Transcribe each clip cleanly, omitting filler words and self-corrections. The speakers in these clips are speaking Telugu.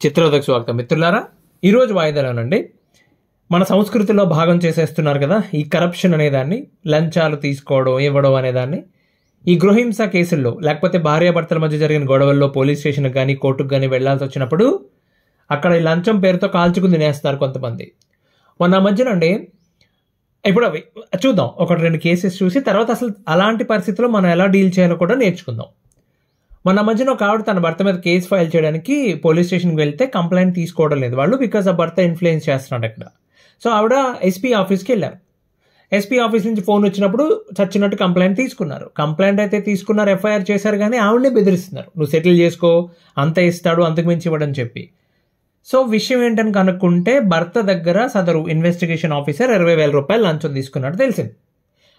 చిత్రోదకు స్వాగతం మిత్రులారా. ఈరోజు వాయిదాలోనండి మన సంస్కృతిలో భాగం చేసేస్తున్నారు కదా ఈ కరప్షన్ అనేదాన్ని, లంచాలు తీసుకోవడం ఇవ్వడం అనేదాన్ని. ఈ గృహహింస కేసుల్లో లేకపోతే భార్యాభర్తల మధ్య జరిగిన గొడవల్లో పోలీస్ స్టేషన్కి కానీ కోర్టుకు కానీ వెళ్లాల్సి వచ్చినప్పుడు అక్కడ ఈ లంచం పేరుతో కాల్చుకుని తినేస్తారు కొంతమంది. మొన్న మధ్యనండి ఇప్పుడు అవి చూద్దాం, ఒకటి రెండు కేసెస్ చూసి తర్వాత అసలు అలాంటి పరిస్థితుల్లో మనం ఎలా డీల్ చేయాలో కూడా నేర్చుకుందాం. మొన్న మధ్యన ఒక ఆవిడ తన భర్త మీద కేసు ఫైల్ చేయడానికి పోలీస్ స్టేషన్కి వెళ్తే కంప్లైంట్ తీసుకోవడం లేదు వాళ్ళు, బికాజ్ ఆ భర్త ఇన్ఫ్లుయెన్స్ చేస్తున్నాడు అక్కడ. సో ఆవిడ ఎస్పీ ఆఫీస్కి వెళ్ళారు. ఎస్పీ ఆఫీస్ నుంచి ఫోన్ వచ్చినప్పుడు చచ్చినట్టు కంప్లైంట్ తీసుకున్నారు. కంప్లైంట్ అయితే తీసుకున్నారు, ఎఫ్ఐఆర్ చేశారు, కానీ ఆవిడనే బెదిరిస్తున్నారు, నువ్వు సెటిల్ చేసుకో, అంత ఇస్తాడు, అంతకు మించి ఇవ్వడని చెప్పి. సో విషయం ఏంటని కనుక్కుంటే భర్త దగ్గర సదరు ఇన్వెస్టిగేషన్ ఆఫీసర్ 20,000 రూపాయలు లంచం తీసుకున్నాడు తెలిసింది.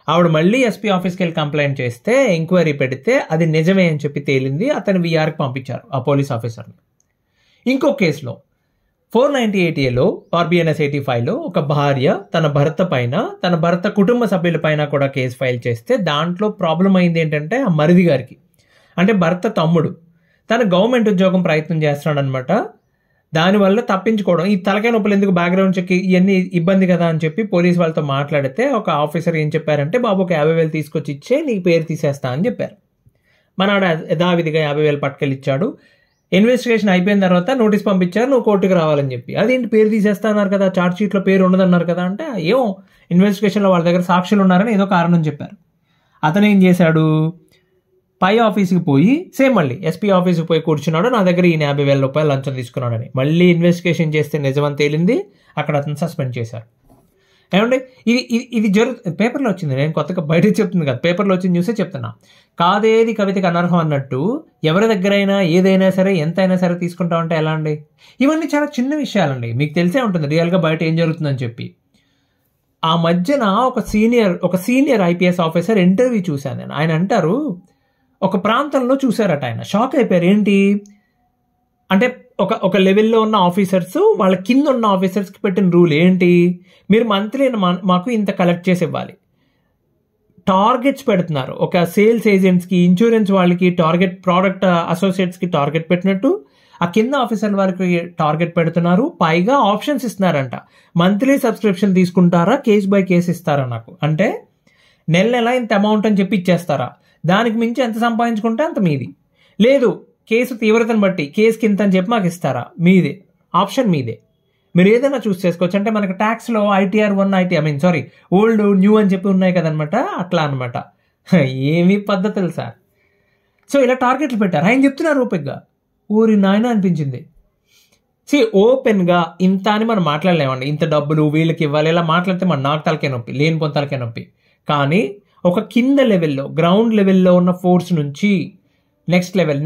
ఆవిడ మళ్ళీ ఎస్పీ ఆఫీస్కి వెళ్ళి కంప్లైంట్ చేస్తే ఎంక్వైరీ పెడితే అది నిజమే అని చెప్పి తేలింది. అతను విఆర్కి పంపించారు ఆ పోలీస్ ఆఫీసర్ని. ఇంకో కేసులో 498A ఆర్బిఎన్ఎస్ 85లో ఒక భార్య తన భర్త పైన, తన భర్త కుటుంబ సభ్యుల పైన కూడా కేసు ఫైల్ చేస్తే దాంట్లో ప్రాబ్లం అయింది ఏంటంటే ఆ మరిది గారికి, అంటే భర్త తమ్ముడు, తన గవర్నమెంట్ ఉద్యోగం ప్రయత్నం చేస్తున్నాడు అనమాట. దానివల్ల తప్పించుకోవడం, ఈ తలకాయ నొప్పులు ఎందుకు, బ్యాక్గ్రౌండ్ చెక్ ఇవన్నీ ఇబ్బంది కదా అని చెప్పి పోలీస్ వాళ్ళతో మాట్లాడితే ఒక ఆఫీసర్ ఏం చెప్పారంటే, బాబు ఒక 50,000 తీసుకొచ్చి ఇచ్చే నీ పేరు తీసేస్తా అని చెప్పారు. మన యథావిధిగా 50,000 పట్టుకెళ్ళి ఇచ్చాడు. ఇన్వెస్టిగేషన్ అయిపోయిన తర్వాత నోటీస్ పంపించారు, నువ్వు కోర్టుకు రావాలని చెప్పి. అదేంటి పేరు తీసేస్తా అన్నారు కదా, ఛార్జ్ షీట్లో పేరు ఉండదన్నారు కదా అంటే, ఏమో ఇన్వెస్టిగేషన్లో వాళ్ళ దగ్గర సాక్షులు ఉన్నారని ఏదో కారణం చెప్పారు. అతను ఏం చేశాడు, పై ఆఫీస్కి పోయి సేమ్ మళ్ళీ ఎస్పీ ఆఫీస్కి పోయి కూర్చున్నాడు, నా దగ్గర ఈయన 50,000 రూపాయలు లంచం తీసుకున్నాడని. మళ్ళీ ఇన్వెస్టిగేషన్ చేస్తే నిజమని తేలింది, అక్కడ అతను సస్పెండ్ చేశారు. ఏమంటే ఇది పేపర్లో వచ్చింది, నేను కొత్తగా బయటకు చెప్తుంది కదా, పేపర్లో వచ్చింది న్యూసే చెప్తున్నా. కాదేది కవితకి అనర్హం అన్నట్టు ఎవరి దగ్గరైనా ఏదైనా సరే ఎంతైనా సరే తీసుకుంటామంటే ఎలా అండి? ఇవన్నీ చాలా చిన్న విషయాలండి, మీకు తెలిసే ఉంటుంది రియల్గా బయట ఏం జరుగుతుందని చెప్పి. ఆ మధ్యన ఒక సీనియర్ ఐపీఎస్ ఆఫీసర్ ఇంటర్వ్యూ చూశాను నేను. ఆయన అంటారు, ఒక ప్రాంతంలో చూశారట, ఆయన షాక్ అయిపోయారు. ఏంటి అంటే ఒక లెవెల్లో ఉన్న ఆఫీసర్స్ వాళ్ళ కింద ఉన్న ఆఫీసర్స్కి పెట్టిన రూల్ ఏంటి, మీరు మంత్లీ మాకు ఇంత కలెక్ట్ చేసి ఇవ్వాలి. టార్గెట్స్ పెడుతున్నారు, ఒక సేల్స్ ఏజెంట్స్కి, ఇన్సూరెన్స్ వాళ్ళకి టార్గెట్, ప్రోడక్ట్ అసోసియేట్స్కి టార్గెట్ పెట్టినట్టు ఆ కింద ఆఫీసర్ వారికి టార్గెట్ పెడుతున్నారు. పైగా ఆప్షన్స్ ఇస్తున్నారంట, మంత్లీ సబ్స్క్రిప్షన్ తీసుకుంటారా, కేస్ బై కేస్ ఇస్తారా నాకు, అంటే నెల ఇంత అమౌంట్ అని చెప్పి ఇచ్చేస్తారా, దానికి మించి ఎంత సంపాదించుకుంటే అంత మీది, లేదు కేసు తీవ్రతను బట్టి కేసుకి ఇంత అని చెప్పి మాకు ఇస్తారా, మీదే ఆప్షన్, మీదే, మీరు ఏదైనా చూస్ చేసుకోవచ్చు. అంటే మనకి ట్యాక్స్లో ITR 1 ఓల్డ్ న్యూ అని చెప్పి ఉన్నాయి కదనమాట, అట్లా అనమాట. ఏమీ పద్ధతులు సార్. సో ఇలా టార్గెట్లు పెట్టారు, ఆయన చెప్తున్నారు ఓపెన్గా. ఊరి నాయన అనిపించింది. ఓపెన్గా ఇంత అని మనం మాట్లాడలేమండి, ఇంత డబ్బులు వీళ్ళకి ఇవ్వాలి ఇలా మాట్లాడితే నాకు తలకే నొప్పి, లేని పొంత తలకే నొప్పి. కానీ ఒక కింద లెవెల్లో, గ్రౌండ్ లెవెల్లో ఉన్న ఫోర్స్ నుంచి నెక్స్ట్ లెవెల్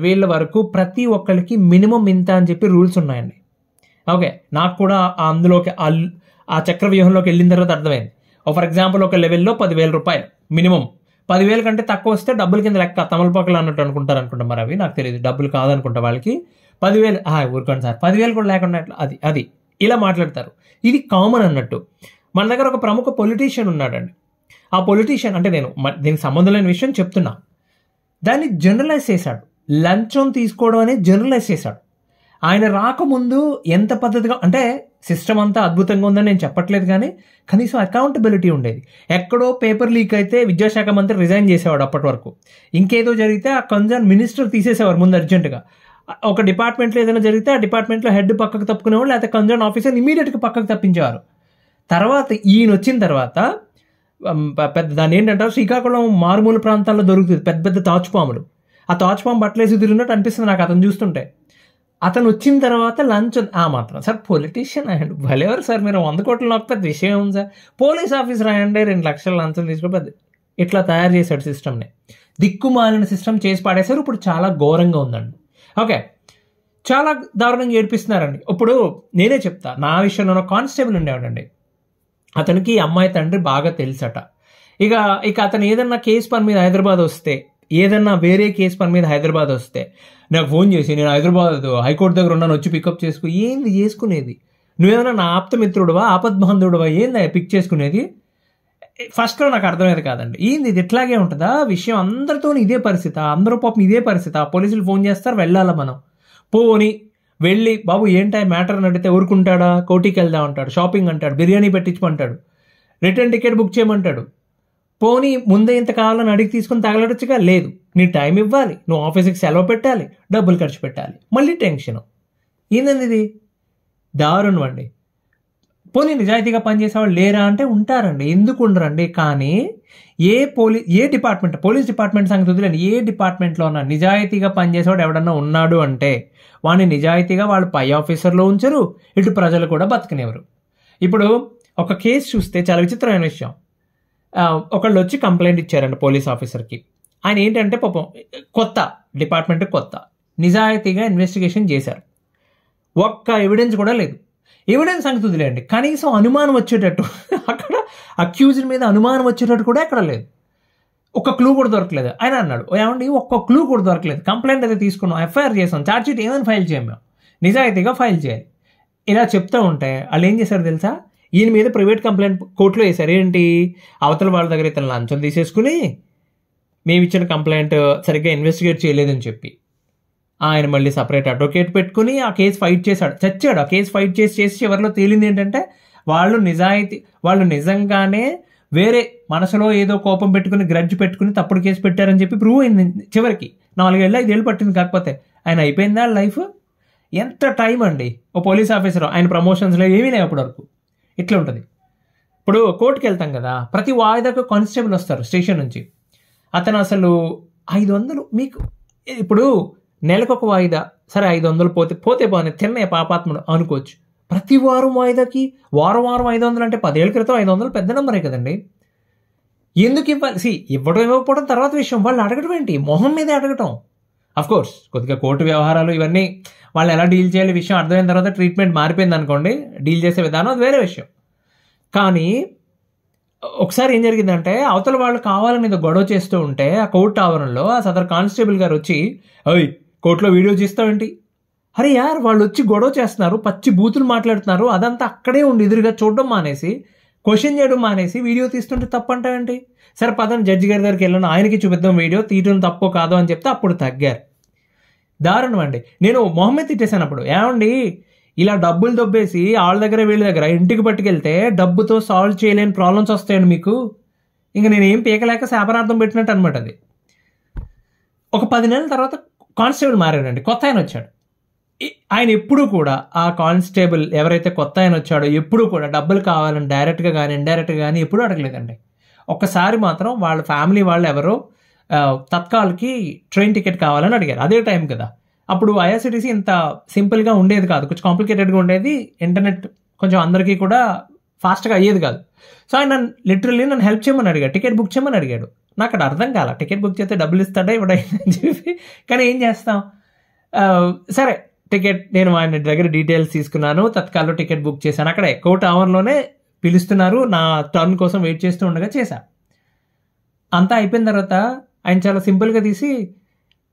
వీళ్ళ వరకు ప్రతి ఒక్కరికి మినిమం ఇంత అని చెప్పి రూల్స్ ఉన్నాయండి. ఓకే, నాకు కూడా అందులోకి ఆ చక్రవ్యూహంలోకి వెళ్ళిన తర్వాత అర్థమైంది. ఫర్ ఎగ్జాంపుల్ ఒక లెవెల్లో 10,000 రూపాయలు మినిమం, 10,000 కంటే తక్కువ వస్తే డబ్బుల కింద లెక్క, తమలపాకులు అన్నట్టు అనుకుంటారు మరి అవి నాకు తెలియదు, డబ్బులు కాదనుకుంటా వాళ్ళకి. 10,000 ఊరుకోండి సార్, 10,000 కూడా లేకుండా అది ఇలా మాట్లాడతారు. ఇది కామన్ అన్నట్టు. మన దగ్గర ఒక ప్రముఖ పొలిటీషియన్ ఉన్నాడండి. ఆ పొలిటీషియన్ అంటే నేను దీనికి సంబంధం లేని విషయం చెప్తున్నా, దాన్ని జనరలైజ్ చేశాడు, లంచం తీసుకోవడం అనేది జనరలైజ్ చేశాడు. ఆయన రాకముందు ఎంత పద్ధతిగా, అంటే సిస్టమ్ అంతా అద్భుతంగా ఉందని నేను చెప్పట్లేదు, కానీ కనీసం అకౌంటబిలిటీ ఉండేది. ఎక్కడో పేపర్ లీక్ అయితే విద్యాశాఖ మంత్రి రిజైన్ చేసేవాడు అప్పటి వరకు, ఇంకేదో జరిగితే ఆ కన్సర్న్ మినిస్టర్ తీసేసేవారు ముందు అర్జెంటుగా. ఒక డిపార్ట్మెంట్లో ఏదైనా జరిగితే ఆ డిపార్ట్మెంట్లో హెడ్ పక్కకు తప్పుకునేవాళ్ళు, లేకపోతే కన్సర్న్ ఆఫీసర్ ఇమీడియట్గా పక్కకు తప్పించేవారు. తర్వాత ఈయన వచ్చిన తర్వాత పెద్ద దాన్ని ఏంటంటారు, శ్రీకాకుళం మారుమూల ప్రాంతాల్లో దొరుకుతుంది పెద్ద పెద్ద తాచుపాములు. ఆ తాచుపాము బట్టలేసి తిరిగినట్టు అనిపిస్తుంది నాకు అతను చూస్తుంటే. అతను వచ్చిన తర్వాత లంచం మాత్రం సార్, పొలిటీషియన్ అయ్యండి భలేవారు సార్, మీరు 100 కోట్లు నాకు పెద్ద విషయం ఉంది సార్, పోలీస్ ఆఫీసర్ అయ్యండి 2 లక్షల లంచం తీసుకో, ఇట్లా తయారు చేశాడు సిస్టమ్ని. దిక్కుమాలిన సిస్టమ్ చేసి పాడేశారు. ఇప్పుడు చాలా ఘోరంగా ఉందండి. ఓకే, చాలా దారుణంగా ఏడిపిస్తున్నారండి. ఇప్పుడు నేనే చెప్తా, నా విషయంలో కానిస్టేబుల్ ఉండేవాడండి, అతనికి అమ్మాయి తండ్రి బాగా తెలుసట. ఇక అతను ఏదన్నా కేసు పని మీద హైదరాబాద్ వస్తే, ఏదన్నా వేరే కేసు పని మీద హైదరాబాద్ వస్తే నాకు ఫోన్ చేసి, నేను హైదరాబాద్ హైకోర్టు దగ్గర ఉన్నాను, వచ్చి పికప్ చేసుకో. ఏంది చేసుకునేది? నువ్వేదన్నా నా ఆప్తమిత్రుడువా, ఆపద్బాంధవుడువా, ఏందా పిక్ చేసుకునేది? ఫస్ట్లో నాకు అర్థమయ్యేది కాదండి, ఏంది ఇది ఇట్లాగే ఉంటుందా విషయం, అందరితో ఇదే పరిస్థితి, అందరూ పాపం ఇదే పరిస్థితి. పోలీసులు ఫోన్ చేస్తారు, వెళ్ళాలా మనం, పోని వెళ్ళి బాబు ఏంటా మ్యాటర్ అని అడిగితే ఊరుకుంటాడా? కోటికి వెళ్దాం అంటాడు, షాపింగ్ అంటాడు, బిర్యానీ పెట్టించమంటాడు, రిటర్న్ టికెట్ బుక్ చేయమంటాడు. పోనీ ముందే ఇంత కావాలని అడిగి తీసుకుని తగలడచ్చుగా? లేదు, నీ టైం ఇవ్వాలి, నువ్వు ఆఫీస్కి సెలవు పెట్టాలి, డబ్బులు ఖర్చు పెట్టాలి, మళ్ళీ టెన్షన్. ఏందండి ఇది? దారుణం అండి. పోనీ నిజాయితీగా పనిచేసేవాళ్ళు లేరా అంటే ఉంటారండి, ఎందుకు ఉండరండి? కానీ ఏ డిపార్ట్మెంట్, పోలీస్ డిపార్ట్మెంట్ సంగతి వదిలేండి, ఏ డిపార్ట్మెంట్లో ఉన్నా నిజాయితీగా పనిచేసేవాడు ఎవడన్నా ఉన్నాడు అంటే వాడిని నిజాయితీగా వాళ్ళు పై ఆఫీసర్లో ఉంచరు, ఇటు ప్రజలు కూడా బతకనివ్వరు. ఇప్పుడు ఒక కేసు చూస్తే చాలా విచిత్రమైన విషయం. ఒకళ్ళు వచ్చి కంప్లైంట్ ఇచ్చారండి పోలీస్ ఆఫీసర్కి. ఆయన ఏంటంటే పాపం కొత్త డిపార్ట్మెంట్, కొత్త, నిజాయితీగా ఇన్వెస్టిగేషన్ చేశారు, ఒక్క ఎవిడెన్స్ కూడా లేదు. ఎవిడెన్స్ సంగతి వదిలేండి, కనీసం అనుమానం వచ్చేటట్టు అక్కడ అక్యూజ్డ్ మీద అనుమానం వచ్చేటట్టు కూడా ఎక్కడ లేదు, ఒక్క క్లూ కూడా దొరకలేదు. ఆయన అన్నాడు, ఏమండి ఒక్క క్లూ కూడా దొరకలేదు, కంప్లైంట్ అయితే తీసుకున్నాం, ఎఫ్ఐఆర్ చేసాం, ఛార్జ్షీట్ ఏమైనా ఫైల్ చేయం, మేము నిజాయితీగా ఫైల్ చేయాలి. ఇలా చెప్తూ ఉంటే వాళ్ళు ఏం చేశారు తెలుసా? ఈయన మీద ప్రైవేట్ కంప్లైంట్ కోర్టులో వేశారు. ఏంటి? అవతల వాళ్ళ దగ్గర ఇతను లంచం తీసేసుకుని మేము ఇచ్చిన కంప్లైంట్ సరిగ్గా ఇన్వెస్టిగేట్ చేయలేదని చెప్పి ఆయన మళ్ళీ సపరేట్ అడ్వకేట్ పెట్టుకుని ఆ కేసు ఫైట్ చేశాడు, చచ్చాడు. ఆ కేసు ఫైట్ చేసి చివరిలో తేలింది ఏంటంటే వాళ్ళు నిజంగానే వేరే మనసులో ఏదో కోపం పెట్టుకుని గ్రడ్జ్ పెట్టుకుని తప్పుడు కేసు పెట్టారని చెప్పి ప్రూవ్ అయింది. చివరికి 4-5 పట్టింది. కాకపోతే ఆయన అయిపోయిందా లైఫ్? ఎంత టైం అండి. ఓ పోలీస్ ఆఫీసర్, ఆయన ప్రమోషన్స్లో ఏమీ లేవు అప్పటి వరకు. ఇట్లా ఉంటుంది. ఇప్పుడు కోర్టుకి వెళ్తాం కదా, ప్రతి వాయిదాకు కానిస్టేబుల్ వస్తారు స్టేషన్ నుంచి. అతను అసలు 500 మీకు ఇప్పుడు నెలకొక వాయిదా, సరే 500 పోతే బాగానే తిన్నయ్య పాపాత్ముడు అనుకోవచ్చు. ప్రతి వారం వాయిదాకి వారం 500 అంటే 10 ఏళ్ళ క్రితం 500 పెద్ద నెంబరే కదండి. ఎందుకు ఇవ్వాలి? ఇవ్వడం ఇవ్వకపోవడం తర్వాత విషయం, వాళ్ళు అడగడం ఏంటి? మొహం మీదే అడగటం. అఫ్కోర్స్ కొద్దిగా కోర్టు వ్యవహారాలు ఇవన్నీ వాళ్ళు ఎలా డీల్ చేయాలి విషయం అర్థమైన తర్వాత ట్రీట్మెంట్ మారిపోయింది అనుకోండి, డీల్ చేసే విధానం అది వేరే విషయం. కానీ ఒకసారి ఏం జరిగిందంటే, అవతల వాళ్ళు కావాలని ఇది గొడవ చేస్తూ ఉంటే ఆ కోర్టు ఆవరణలో ఆ సదర్ కానిస్టేబుల్ గారు వచ్చి, ఓయ్ కోర్టులో వీడియో తీస్తావేంటి? అరే యార్, వాళ్ళు వచ్చి గొడవ చేస్తున్నారు, పచ్చి బూతులు మాట్లాడుతున్నారు, అదంతా అక్కడే ఉండి ఎదురుగా చూడడం మానేసి, క్వశ్చన్ చేయడం మానేసి వీడియో తీస్తుంటే తప్పు అంటావేంటి? సరే పదని జడ్జి గారి దగ్గరికి వెళ్ళాను, ఆయనకి చూపిద్దాం వీడియో తీయడం తప్పో కాదో అని చెప్తే అప్పుడు తగ్గారు. దారుణం అండి. నేను మొహమ్మద్ తిట్టేశాను అప్పుడు, ఏమండి ఇలా డబ్బులు దొబ్బేసి వాళ్ళ దగ్గర వీళ్ళ దగ్గర ఇంటికి పట్టుకెళ్తే డబ్బుతో సాల్వ్ చేయలేని ప్రాబ్లమ్స్ వస్తాయండి మీకు. ఇంకా నేను ఏం పీకలేక శాపనార్థం పెట్టినట్టు అనమాట అది. ఒక 10 నెలల తర్వాత కానిస్టేబుల్ మారాడండి, కొత్త ఆయన వచ్చాడు. ఆయన ఎప్పుడు కూడా ఆ కానిస్టేబుల్ ఎవరైతే కొత్త ఆయన వచ్చాడో ఎప్పుడు కూడా డబ్బులు కావాలని డైరెక్ట్గా కానీ ఇండైరెక్ట్గా కానీ ఎప్పుడూ అడగలేదండి. ఒక్కసారి మాత్రం వాళ్ళ ఫ్యామిలీ వాళ్ళు ఎవరో తత్కాల్కి ట్రైన్ టికెట్ కావాలని అడిగారు. అదే టైం కదా, అప్పుడు ఐఆర్సిటీసీ ఇంత సింపుల్గా ఉండేది కాదు, కొంచెం కాంప్లికేటెడ్గా ఉండేది, ఇంటర్నెట్ కొంచెం అందరికీ కూడా ఫాస్ట్గా అయ్యేది కాదు. సో ఆయన లిటరల్లీ నన్ను హెల్ప్ చేయమని అడిగాడు, టికెట్ బుక్ చేయమని అడిగాడు. నాకు అక్కడ అర్థం కాల, టికెట్ బుక్ చేస్తే డబ్బులు ఇస్తాడా ఇవ్వడైనా అని చెప్పి. కానీ ఏం చేస్తాం, సరే టికెట్ నేను ఆయన దగ్గర డీటెయిల్స్ తీసుకున్నాను, తత్కాల్లో టికెట్ బుక్ చేశాను. అక్కడే కోర్టు అవర్లోనే పిలుస్తున్నారు, నా టర్న్ కోసం వెయిట్ చేస్తూ ఉండగా చేశా. అంతా అయిపోయిన తర్వాత ఆయన చాలా సింపుల్గా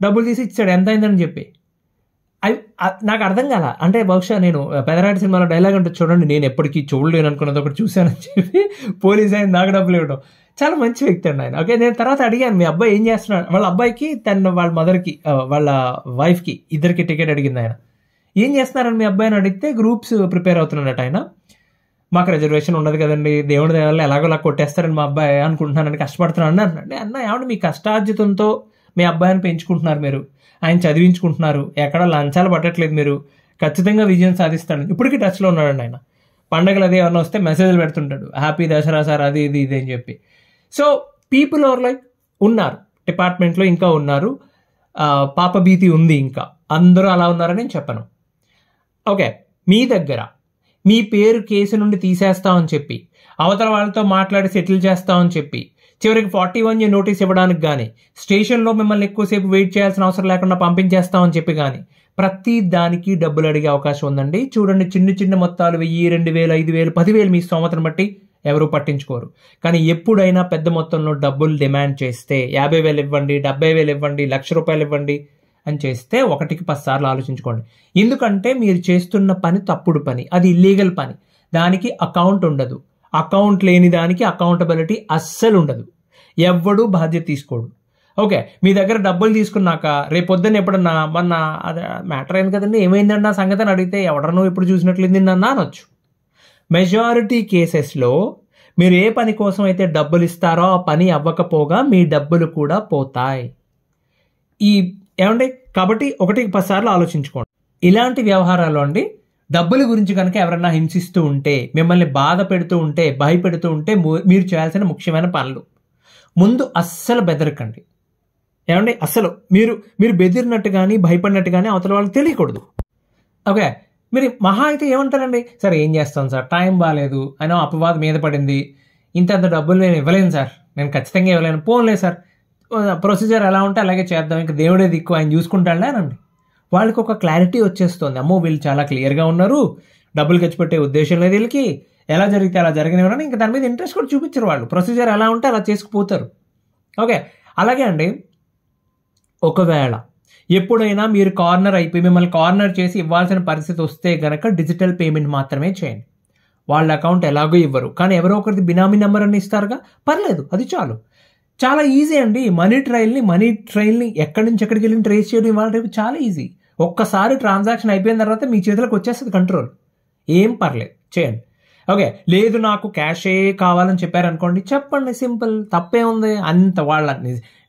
డబ్బులు తీసి ఇచ్చాడు, ఎంత అయిందని చెప్పి. నాకు అర్థం కాల. అంటే బహుశా నేను పెదరాటి సినిమాలో డైలాగ్ అంటే చూడండి, నేను ఎప్పటికీ చూడలేను అనుకున్నది ఒకటి చూశానని చెప్పి పోలీస్ ఆయన నాకు డబ్బులు ఇవ్వడం. చాలా మంచి వ్యక్తి అండి ఆయన. ఓకే, నేను తర్వాత అడిగాను, మీ అబ్బాయి ఏం చేస్తున్నాడు? వాళ్ళ అబ్బాయికి వాళ్ళ మదర్కి వాళ్ళ వైఫ్కి ఇద్దరికి టికెట్ అడిగింది ఆయన. ఏం చేస్తున్నారని మీ అబ్బాయిని అడిగితే గ్రూప్స్ ప్రిపేర్ అవుతున్నాడట ఆయన. మాకు రిజర్వేషన్ ఉండదు కదండి, దేవుడి దేవాళ్ళు ఎలాగోలా కొట్టేస్తారని మా అబ్బాయి అనుకుంటున్నానని కష్టపడుతున్నాను అన్నాడు. అన్న ఏమన్నా మీ కష్టార్జితంతో మీ అబ్బాయిని పెంచుకుంటున్నారు, మీరు ఆయన చదివించుకుంటున్నారు, ఎక్కడ లంచాలు పట్టట్లేదు, మీరు ఖచ్చితంగా విజయం సాధిస్తాడు. ఇప్పటికీ టచ్లో ఉన్నాడండి ఆయన. పండగలు అది ఏమన్నా వస్తే మెసేజ్లు పెడుతుంటాడు, హ్యాపీ దసరా సార్ అది ఇది అని చెప్పి. సో పీపుల్ ఆర్ లైక్ ఉన్నారు డిపార్ట్మెంట్లో, ఇంకా ఉన్నారు, పాపభీతి ఉంది, ఇంకా అందరూ అలా ఉన్నారని నేను చెప్పను. ఓకే, మీ దగ్గర మీ పేరు కేసు నుండి తీసేస్తామని చెప్పి అవతల వాళ్ళతో మాట్లాడి సెటిల్ చేస్తామని చెప్పి చివరికి 41 నోటీస్ ఇవ్వడానికి కానీ, స్టేషన్లో మిమ్మల్ని ఎక్కువసేపు వెయిట్ చేయాల్సిన అవసరం లేకుండా పంపించేస్తామని చెప్పి కానీ ప్రతి దానికి డబ్బులు అడిగే అవకాశం ఉందండి. చూడండి, చిన్న చిన్న మొత్తాలు 1000, 2000, 5000, 10,000 మీ స్తోమతను బట్టి ఎవరు పట్టించుకోరు. కానీ ఎప్పుడైనా పెద్ద మొత్తంలో డబ్బులు డిమాండ్ చేస్తే 50,000 ఇవ్వండి, 70,000 ఇవ్వండి, ₹1,00,000 ఇవ్వండి అని చేస్తే 1కి 10 సార్లు ఆలోచించుకోండి. ఎందుకంటే మీరు చేస్తున్న పని తప్పుడు పని, అది ఇల్లీగల్ పని, దానికి అకౌంట్ ఉండదు. అకౌంట్ లేని దానికి అకౌంటబిలిటీ అస్సలు ఉండదు, ఎవ్వడూ బాధ్యత తీసుకోడు. ఓకే, మీ దగ్గర డబ్బులు తీసుకున్నాక రేపొద్దున ఎప్పుడన్నా మొన్న అది మ్యాటర్ అయింది కదండి, ఏమైందండి ఆ సంగతి అని అడిగితే ఎవడనో ఇప్పుడు చూసినట్లేదు అన్న అనొచ్చు. మెజారిటీ కేసెస్లో మీరు ఏ పని కోసం అయితే డబ్బులు ఇస్తారో ఆ పని అవ్వకపోగా మీ డబ్బులు కూడా పోతాయి. ఏమండి, కాబట్టి 1-10 సార్లు ఆలోచించుకోండి. ఇలాంటి వ్యవహారాల్లో అండి డబ్బుల గురించి కనుక ఎవరన్నా హింసిస్తూ ఉంటే, మిమ్మల్ని బాధ పెడుతూ ఉంటే, భయపెడుతూ ఉంటే మీరు చేయాల్సిన ముఖ్యమైన పనులు, ముందు అస్సలు బెదరకండి. ఏమండి, అస్సలు మీరు బెదిరినట్టు కానీ భయపడినట్టు కానీ అవతల వాళ్ళకి తెలియకూడదు. ఓకే, మీరు మహా అయితే ఏమంటారండి, సార్ ఏం చేస్తాను సార్, టైం బాగాలేదు అని అపవాదం మీద పడింది, ఇంత డబ్బులు నేను ఇవ్వలేను సార్, నేను ఖచ్చితంగా ఇవ్వలేను, పోన్లే సార్ ప్రొసీజర్ ఎలా ఉంటే అలాగే చేద్దాం, ఇంకా దేవుడే దిక్కు ఆయన చూసుకుంటాడులే అనండి. వాళ్ళకి ఒక క్లారిటీ వచ్చేస్తుంది, అమ్మో వీళ్ళు చాలా క్లియర్గా ఉన్నారు, డబ్బులు ఖర్చు పెట్టే ఉద్దేశం లేదు వీళ్ళకి, ఎలా జరిగితే అలా జరిగినవని ఇంకా దాని మీద ఇంట్రెస్ట్ కూడా చూపించరు వాళ్ళు, ప్రొసీజర్ ఎలా ఉంటే అలా చేసుకుపోతారు. ఓకే, అలాగే అండి ఒకవేళ ఎప్పుడైనా మీరు కార్నర్ అయిపోయి మిమ్మల్ని కార్నర్ చేసి ఇవ్వాల్సిన పరిస్థితి వస్తే గనక డిజిటల్ పేమెంట్ మాత్రమే చేయండి. వాళ్ళ అకౌంట్ ఎలాగో ఇవ్వరు, కానీ ఎవరో ఒకరిది బినామీ నెంబర్ అని ఇస్తారుగా, పర్లేదు, అది చాలు. చాలా ఈజీ అండి. మనీ ట్రైల్ని ఎక్కడి నుంచి ఎక్కడికి వెళ్ళి ట్రేస్ చేయడం ఇవాళ రేపు చాలా ఈజీ. ఒక్కసారి ట్రాన్సాక్షన్ అయిపోయిన తర్వాత మీ చేతులకు వచ్చేస్తుంది కంట్రోల్, ఏం పర్లేదు చేయండి. ఓకే, లేదు నాకు క్యాషే కావాలని చెప్పారనుకోండి, చెప్పండి, సింపుల్, తప్పే ఉంది. అంత వాళ్ళ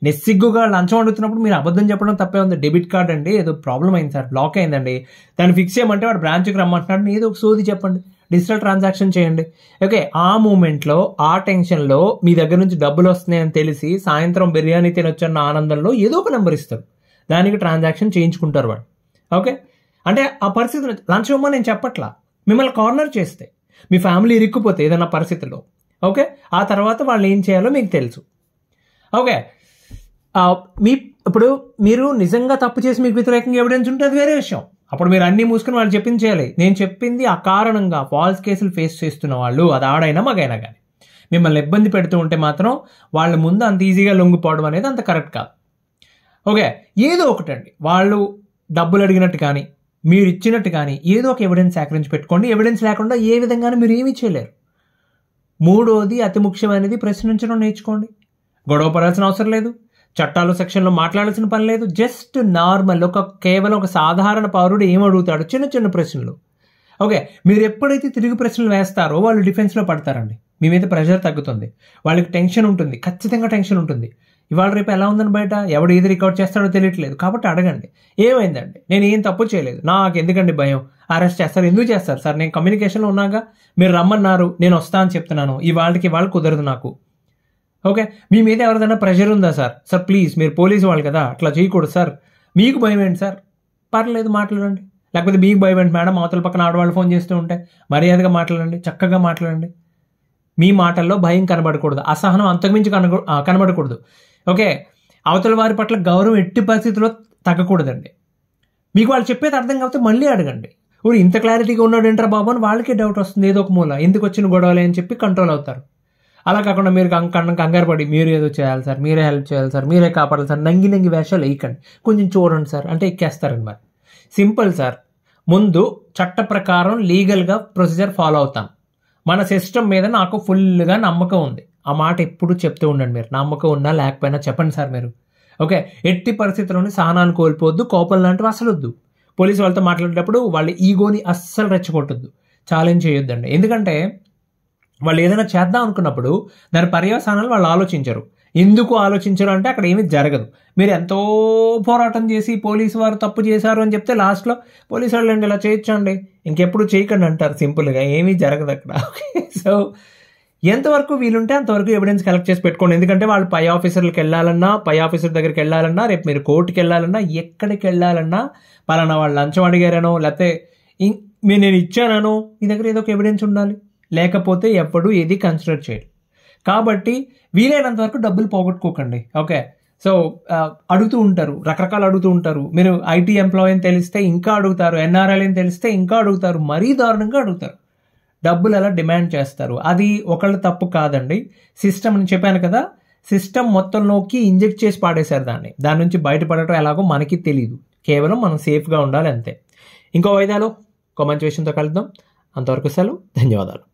నిస్సిగ్గుగా లంచం అడుగుతున్నప్పుడు మీరు అబద్ధం చెప్పడం తప్పే ఉంది. డెబిట్ కార్డ్ అండి ఏదో ప్రాబ్లం అయింది సార్, బ్లాక్ అయిందండి, దాన్ని ఫిక్స్ చేయమంటే వాడు బ్రాంచ్కి రమ్మంటున్నాడు, ఏదో ఒక సోది చెప్పండి, డిజిటల్ ట్రాన్సాక్షన్ చేయండి. ఓకే, ఆ మూమెంట్లో ఆ టెన్షన్లో మీ దగ్గర నుంచి డబ్బులు వస్తున్నాయని తెలిసి సాయంత్రం బిర్యానీ తినొచ్చన్న ఆనందంలో ఏదో ఒక నెంబర్ ఇస్తారు, దానికి ట్రాన్సాక్షన్ చేయించుకుంటారు వాడు. ఓకే, అంటే ఆ పరిస్థితి లంచం ఇవ్వమని నేను చెప్పట్లా, మిమ్మల్ని కార్నర్ చేస్తే మీ ఫ్యామిలీ ఇరుక్కుపోతే ఏదైనా పరిస్థితుల్లో, ఓకే, ఆ తర్వాత వాళ్ళు ఏం చేయాలో మీకు తెలుసు. ఓకే, ఇప్పుడు మీరు నిజంగా తప్పు చేసి మీకు వ్యతిరేకంగా ఎవిడెన్స్ ఉంటే అది వేరే విషయం, అప్పుడు మీరు అన్నీ మూసుకుని వాళ్ళు చెప్పింది చేయాలి. నేను చెప్పింది అకారణంగా ఫాల్స్ కేసులు ఫేస్ చేస్తున్న వాళ్ళు, అది ఆడైనా మగైనా కానీ, మిమ్మల్ని ఇబ్బంది పెడుతూ ఉంటే మాత్రం వాళ్ళ ముందు అంత ఈజీగా లొంగిపోవడం అనేది అంత కరెక్ట్ కాదు. ఓకే, ఏదో ఒకటండి, వాళ్ళు డబ్బులు అడిగినట్టు కానీ మీరు ఇచ్చినట్టు కానీ ఏదో ఒక ఎవిడెన్స్ సేకరించి పెట్టుకోండి. ఎవిడెన్స్ లేకుండా ఏ విధంగానూ మీరు ఏమీ చేయలేరు. మూడోది అతి ముఖ్యమైనది, ప్రశ్నించడం నేర్చుకోండి. గొడవ పడాల్సిన అవసరం లేదు, చట్టాలు సెక్షన్లో మాట్లాడాల్సిన పని లేదు. జస్ట్ నార్మల్ కేవలం ఒక సాధారణ పౌరుడు ఏమడుగుతాడు, చిన్న చిన్న ప్రశ్నలు. ఓకే, మీరు ఎప్పుడైతే తిరిగి ప్రశ్నలు వేస్తారో వాళ్ళు డిఫెన్స్లో పడతారండి, మీ మీద ప్రెషర్ తగ్గుతుంది, వాళ్ళకి టెన్షన్ ఉంటుంది, ఖచ్చితంగా టెన్షన్ ఉంటుంది. ఇవాళ రేపు ఎలా ఉందని బయట ఎవడు ఏది రికార్డ్ చేస్తాడో తెలియట్లేదు, కాబట్టి అడగండి, ఏమైందండి, నేను ఏం తప్పు చేయలేదు, నాకు ఎందుకండి భయం, అరెస్ట్ చేస్తారు, ఎందుకు చేస్తారు సార్, నేను కమ్యూనికేషన్లో ఉన్నాగా, మీరు రమ్మన్నారు, నేను వస్తా అని చెప్తున్నాను, ఇవాళ కుదరదు నాకు. ఓకే, మీ మీద ఎవరిదైనా ప్రెషర్ ఉందా సార్, సార్ ప్లీజ్ మీరు పోలీసు వాళ్ళు కదా అట్లా చేయకూడదు సార్, మీకు భయం ఏంటి సార్, పర్లేదు మాట్లాడండి, లేకపోతే మీకు భయం ఏంటి మేడం, అవతల పక్కన ఆడవాళ్ళు ఫోన్ చేస్తూ ఉంటే మర్యాదగా మాట్లాడండి, చక్కగా మాట్లాడండి. మీ మాటల్లో భయం కనబడకూడదు, అసహనం అంతకుమించి కనబడకూడదు. ఓకే, అవతల వారి పట్ల గౌరవం ఎట్టి పరిస్థితుల్లో తగ్గకూడదండి. మీకు వాళ్ళు చెప్పేది అర్థం కాకపోతే మళ్ళీ అడగండి, ఊరు ఇంత క్లారిటీగా ఉన్నాడు ఏంట్రా బాబు అని వాళ్ళకే డౌట్ వస్తుంది, ఏదో ఒక మూల ఎందుకు వచ్చిన గొడవలే అని చెప్పి కంట్రోల్ అవుతారు. అలా కాకుండా మీరు కంగారు పడి మీరు ఏదో చేయాలి సార్, మీరే హెల్ప్ చేయాలి సార్, మీరే కాపాడాలి సార్, నంగి వేషాలు వేయకండి, కొంచెం చూడండి సార్ అంటే ఎక్కేస్తారండి. మరి సింపుల్ సార్, ముందు చట్ట ప్రకారం లీగల్గా ప్రొసీజర్ ఫాలో అవుతాం, మన సిస్టమ్ మీద నాకు ఫుల్గా నమ్మకం ఉంది, ఆ మాట ఎప్పుడు చెప్తూ ఉండండి. మీరు నమ్మకం ఉన్నా లేకపోయినా చెప్పండి సార్ మీరు. ఓకే, ఎట్టి పరిస్థితుల్లోని సహనాన్ని కోల్పోవద్దు, కోపం లాంటివి అసలు వద్దు. పోలీసు వాళ్ళతో మాట్లాడేటప్పుడు వాళ్ళ ఈగోని అస్సలు రెచ్చగొట్టద్దు, ఛాలెంజ్ చేయొద్దండి. ఎందుకంటే వాళ్ళు ఏదైనా చేద్దాం అనుకున్నప్పుడు దాని పర్యవసానాలు వాళ్ళు ఆలోచించరు. ఎందుకు ఆలోచించరు అంటే అక్కడ ఏమీ జరగదు. మీరు ఎంతో పోరాటం చేసి పోలీసు వారు తప్పు చేశారు అని చెప్తే లాస్ట్లో పోలీసు వాళ్ళు అండి ఇలా చేయొచ్చండి, ఇంకెప్పుడు చేయకండి అంటారు, సింపుల్గా ఏమీ జరగదు అక్కడ. ఓకే, సో ఎంతవరకు వీలుంటే అంతవరకు ఎవిడెన్స్ కలెక్ట్ చేసి పెట్టుకోండి. ఎందుకంటే వాళ్ళు పై ఆఫీసర్లకు వెళ్ళాలన్నా, పై ఆఫీసర్ దగ్గరికి వెళ్ళాలన్నా, రేపు మీరు కోర్టుకి వెళ్ళాలన్నా, ఎక్కడికి వెళ్ళాలన్నా పలానా వాళ్ళు లంచం అడిగారనో లేకపోతే నేను ఇచ్చానో మీ దగ్గర ఏదో ఒక ఎవిడెన్స్ ఉండాలి, లేకపోతే ఎప్పుడు ఏది కన్సిడర్ చేయడు. కాబట్టి వీలైనంత వరకు డబ్బులు పోగొట్టుకోకండి. ఓకే, సో అడుగుతూ ఉంటారు, రకరకాలు అడుగుతూ ఉంటారు. మీరు ఐటీ ఎంప్లాయీ అని తెలిస్తే ఇంకా అడుగుతారు, ఎన్ఆర్ఐ అని తెలిస్తే ఇంకా అడుగుతారు, మరీ దారుణంగా అడుగుతారు, డబ్బులు అలా డిమాండ్ చేస్తారు. అది ఒకళ్ళ తప్పు కాదండి, సిస్టమ్ అని చెప్పాను కదా, సిస్టమ్ మొత్తంలోకి ఇంజెక్ట్ చేసి పాడేశారు దాని నుంచి బయటపడటం ఎలాగో మనకి తెలియదు, కేవలం మనం సేఫ్గా ఉండాలి అంతే. ఇంకో వాయిదాలో ఇంకో మంచి విషయంతో కలుద్దాం, అంతవరకు సెలవు, ధన్యవాదాలు.